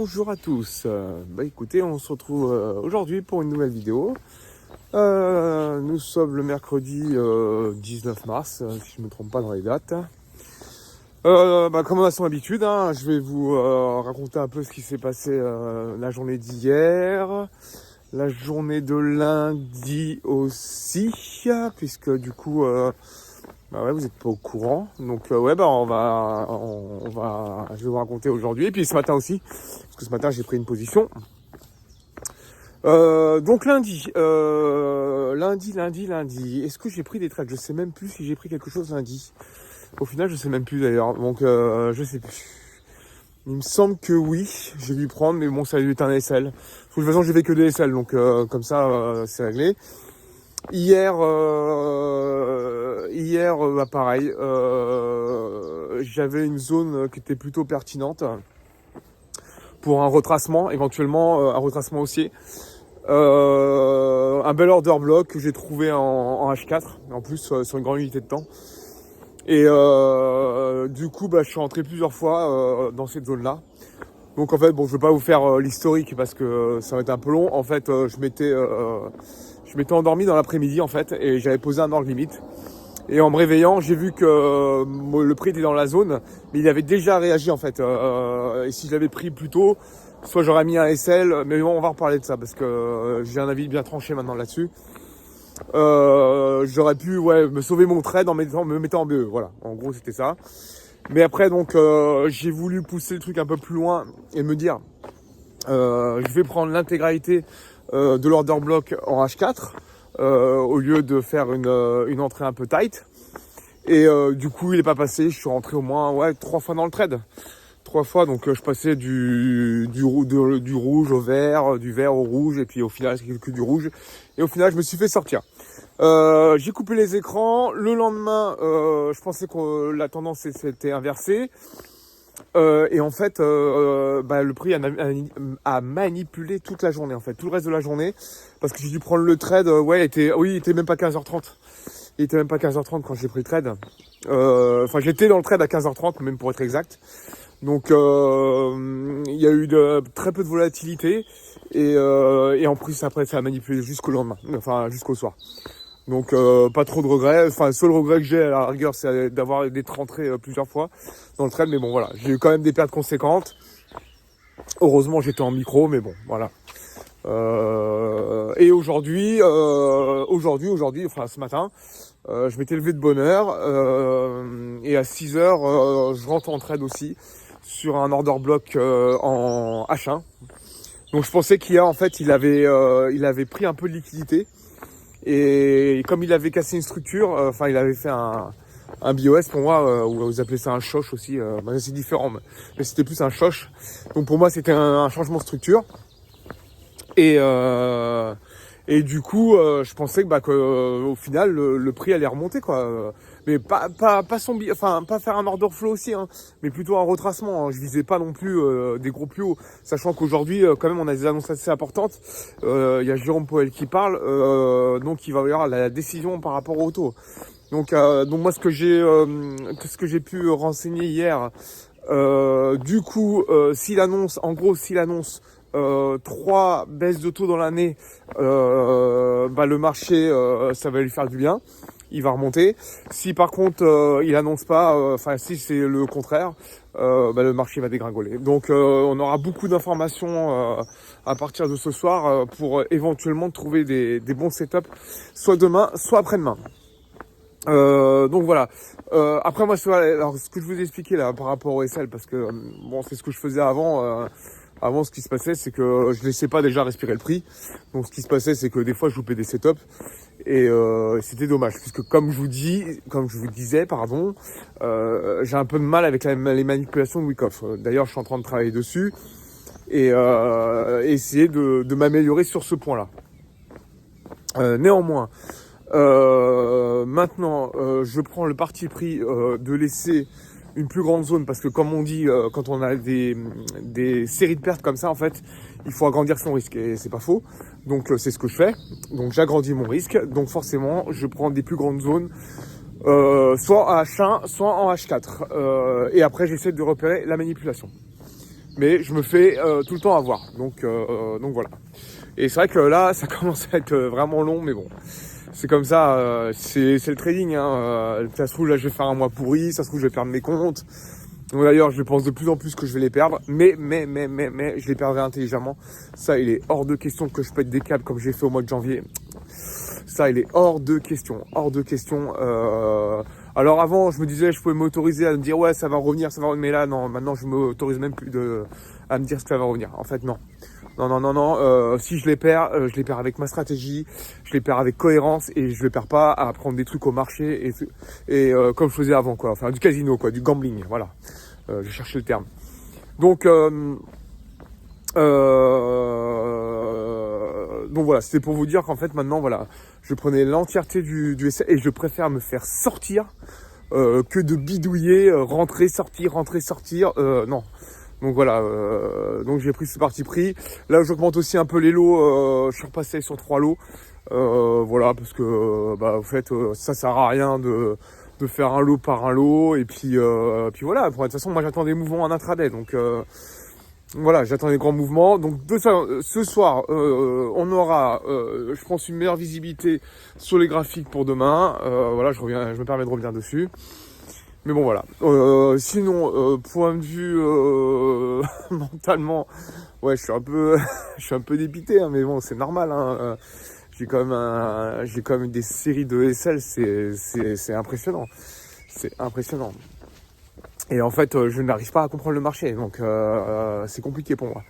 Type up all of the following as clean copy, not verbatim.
bonjour à tous. Écoutez, on se retrouve aujourd'hui pour une nouvelle vidéo. Nous sommes le mercredi 19 mars, si je ne me trompe pas dans les dates. Comme à son habitude, je vais vous raconter un peu ce qui s'est passé la journée d'hier, la journée de lundi aussi, puisque du coup, vous n'êtes pas au courant. Donc je vais vous raconter aujourd'hui, et puis ce matin aussi, parce que ce matin j'ai pris une position. Donc lundi, est-ce que j'ai pris des trades? Je sais même plus si j'ai pris quelque chose lundi. Au final, je sais même plus d'ailleurs, donc je sais plus. Il me semble que oui, j'ai dû prendre, mais bon, ça a dû être un SL. De toute façon, j'ai fait que des SL, donc comme ça, c'est réglé. Hier, pareil, j'avais une zone qui était plutôt pertinente pour un retracement, éventuellement un retracement haussier. Un bel order block que j'ai trouvé en H4, en plus sur une grande unité de temps. Et du coup, je suis rentré plusieurs fois dans cette zone-là. Donc en fait, je vais pas vous faire l'historique parce que ça va être un peu long. En fait, je m'étais endormi dans l'après-midi en fait, et j'avais posé un ordre limite. Et en me réveillant, j'ai vu que le prix était dans la zone, mais il avait déjà réagi en fait. Et si je l'avais pris plus tôt, soit j'aurais mis un SL, mais bon, on va reparler de ça parce que j'ai un avis bien tranché maintenant là-dessus. J'aurais pu me sauver mon trade en me mettant en BE, voilà, en gros c'était ça. Mais après donc j'ai voulu pousser le truc un peu plus loin et me dire je vais prendre l'intégralité de l'order block en H4 au lieu de faire une entrée un peu tight. Et du coup il est pas passé, je suis rentré au moins 3 fois dans le trade. 3 fois, donc je passais du rouge au vert, du vert au rouge, et puis au final c'est que du rouge. Et au final je me suis fait sortir. J'ai coupé les écrans. Le lendemain, je pensais que la tendance s'était inversée. Et en fait, le prix a manipulé toute la journée, en fait, tout le reste de la journée. Parce que j'ai dû prendre le trade, il était même pas 15h30. Il était même pas 15h30 quand j'ai pris le trade. J'étais dans le trade à 15h30, même pour être exact. Donc il y a eu très peu de volatilité et en plus après ça a manipulé jusqu'au lendemain, jusqu'au soir. Donc pas trop de regrets. Le seul regret que j'ai à la rigueur, c'est d'être rentré plusieurs fois dans le trade, mais bon voilà, j'ai eu quand même des pertes conséquentes. Heureusement j'étais en micro, mais bon voilà. Et aujourd'hui, ce matin, je m'étais levé de bonne heure et à 6h, je rentre en trade aussi sur un order block en H1. Donc je pensais qu'hier en fait il avait pris un peu de liquidité et comme il avait cassé une structure, il avait fait un BOS pour moi, ou vous appelez ça un choche aussi, c'est différent, mais c'était plus un choche. Donc pour moi c'était un changement de structure. Et du coup, je pensais que au final le prix allait remonter quoi. Mais pas faire un order flow aussi, mais plutôt un retracement. Je visais pas non plus des gros plus hauts, sachant qu'aujourd'hui quand même on a des annonces assez importantes. Il y a Jérôme Powell qui parle, donc il va y avoir la décision par rapport au taux. Donc moi ce que j'ai pu renseigner hier, du coup s'il annonce 3 baisses de taux dans l'année, le marché ça va lui faire du bien, il va remonter. Si par contre il annonce pas, si c'est le contraire, le marché va dégringoler. Donc on aura beaucoup d'informations à partir de ce soir pour éventuellement trouver des bons setups, soit demain, soit après-demain. Donc voilà. Après moi, alors ce que je vous ai expliqué là par rapport au SL, parce que c'est ce que je faisais avant. Avant, ce qui se passait, c'est que je laissais pas déjà respirer le prix. Donc, ce qui se passait, c'est que des fois, je loupais des setups et c'était dommage, puisque comme je vous disais, j'ai un peu de mal avec les manipulations de Wyckoff. D'ailleurs, je suis en train de travailler dessus et essayer de m'améliorer sur ce point-là. Néanmoins, maintenant, je prends le parti pris de laisser une plus grande zone, parce que comme on dit, quand on a des séries de pertes comme ça, en fait, il faut agrandir son risque, et c'est pas faux. Donc c'est ce que je fais. Donc j'agrandis mon risque, donc forcément je prends des plus grandes zones, soit en H1, soit en H4, et après j'essaie de repérer la manipulation. mais je me fais tout le temps avoir. Donc voilà. Et c'est vrai que là, ça commence à être vraiment long, mais bon. C'est comme ça, c'est le trading. Hein. Ça se trouve, là, je vais faire un mois pourri. Ça se trouve, je vais perdre mes comptes. Donc d'ailleurs, je pense de plus en plus que je vais les perdre. Mais, je les perdrai intelligemment. Ça, il est hors de question que je pète des câbles comme j'ai fait au mois de janvier. Ça, il est hors de question. Hors de question. Alors avant, je me disais, je pouvais m'autoriser à me dire, ouais, ça va revenir, ça va revenir. Mais là, non, maintenant, je m'autorise même plus à me dire ce que ça va revenir. En fait, non. Non. Si je les perds avec ma stratégie, je les perds avec cohérence et je les perds pas à prendre des trucs au marché et comme je faisais avant, quoi. Enfin, du casino, quoi, du gambling, voilà. Je cherchais le terme. Donc voilà, c'était pour vous dire qu'en fait maintenant, voilà, je prenais l'entièreté du essai et je préfère me faire sortir que de bidouiller, rentrer, sortir, non. Donc voilà, donc j'ai pris ce parti pris. Là, j'augmente aussi un peu les lots. Je suis repassé sur 3 lots. Voilà, parce que en fait, ça sert à rien de faire un lot par un lot. Et puis voilà. De toute façon, moi, j'attends des mouvements en intraday. Donc voilà, j'attends des grands mouvements. Donc ce soir, on aura, je pense, une meilleure visibilité sur les graphiques pour demain. Voilà, je me permets de revenir dessus. Mais bon, voilà. Sinon, point de vue mentalement, ouais, je suis un peu dépité, hein, mais bon, c'est normal. Hein. J'ai quand même des séries de SL, c'est impressionnant. C'est impressionnant. Et en fait, je n'arrive pas à comprendre le marché, donc c'est compliqué pour moi.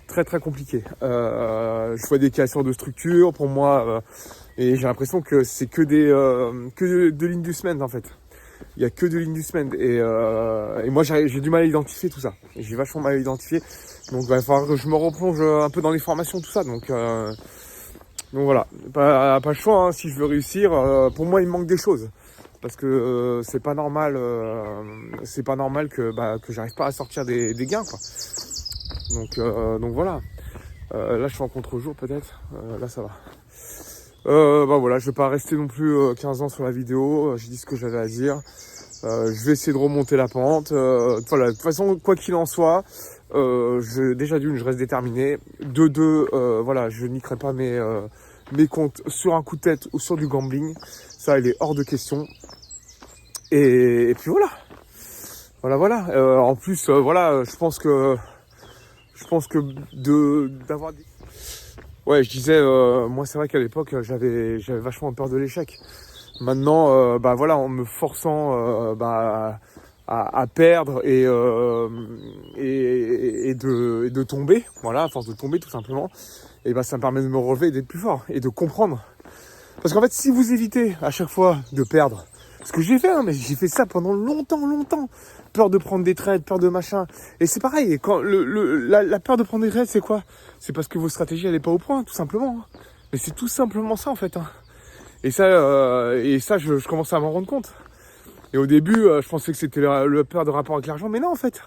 Très très compliqué. Je vois des cassures de structure pour moi, et j'ai l'impression que c'est que de lignes du semaine en fait. Il y a que de lignes du semaine et moi j'ai du mal à identifier tout ça. J'ai vachement mal à identifier. Donc il va falloir que je me replonge un peu dans les formations, tout ça. Donc voilà, pas le choix. Hein, si je veux réussir, pour moi il me manque des choses parce que c'est pas normal que j'arrive pas à sortir des gains, quoi. Donc voilà. Là je suis en contre-jour peut-être. Là ça va. Voilà, je vais pas rester non plus 15 ans sur la vidéo. J'ai dit ce que j'avais à dire. Je vais essayer de remonter la pente. Voilà, de toute façon, quoi qu'il en soit, déjà d'une, je reste déterminé. De deux, voilà, je niquerai pas mes comptes sur un coup de tête ou sur du gambling. Ça, il est hors de question. Et puis voilà. En plus, voilà, je pense que d'avoir des... Ouais, je disais, moi c'est vrai qu'à l'époque j'avais vachement peur de l'échec. Maintenant, voilà, en me forçant à perdre et de tomber, voilà, à force de tomber tout simplement, et ça me permet de me relever et d'être plus fort et de comprendre. Parce qu'en fait, si vous évitez à chaque fois de perdre, ce que j'ai fait, hein, mais j'ai fait ça pendant longtemps, peur de prendre des trades, peur de machin. Et c'est pareil, quand la peur de prendre des trades, c'est quoi? C'est parce que votre stratégie, elle est pas au point, tout simplement. Hein. Mais c'est tout simplement ça, en fait. Hein. Et ça, je commence à m'en rendre compte. Et au début, je pensais que c'était le peur de rapport avec l'argent, mais non, en fait.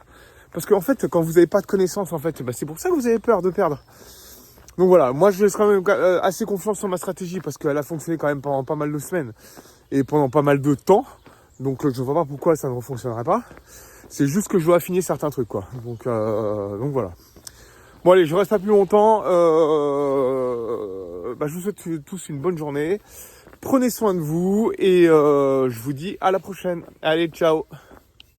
Parce qu'en fait, quand vous n'avez pas de connaissances, en fait, c'est pour ça que vous avez peur de perdre. Donc voilà, moi, je laisse quand même assez confiance sur ma stratégie parce qu'elle a fonctionné quand même pendant pas mal de semaines et pendant pas mal de temps. Donc je ne vois pas pourquoi ça ne fonctionnerait pas. C'est juste que je dois affiner certains trucs, quoi. Donc voilà. Bon allez, je reste pas plus longtemps. Je vous souhaite tous une bonne journée. Prenez soin de vous et je vous dis à la prochaine. Allez, ciao.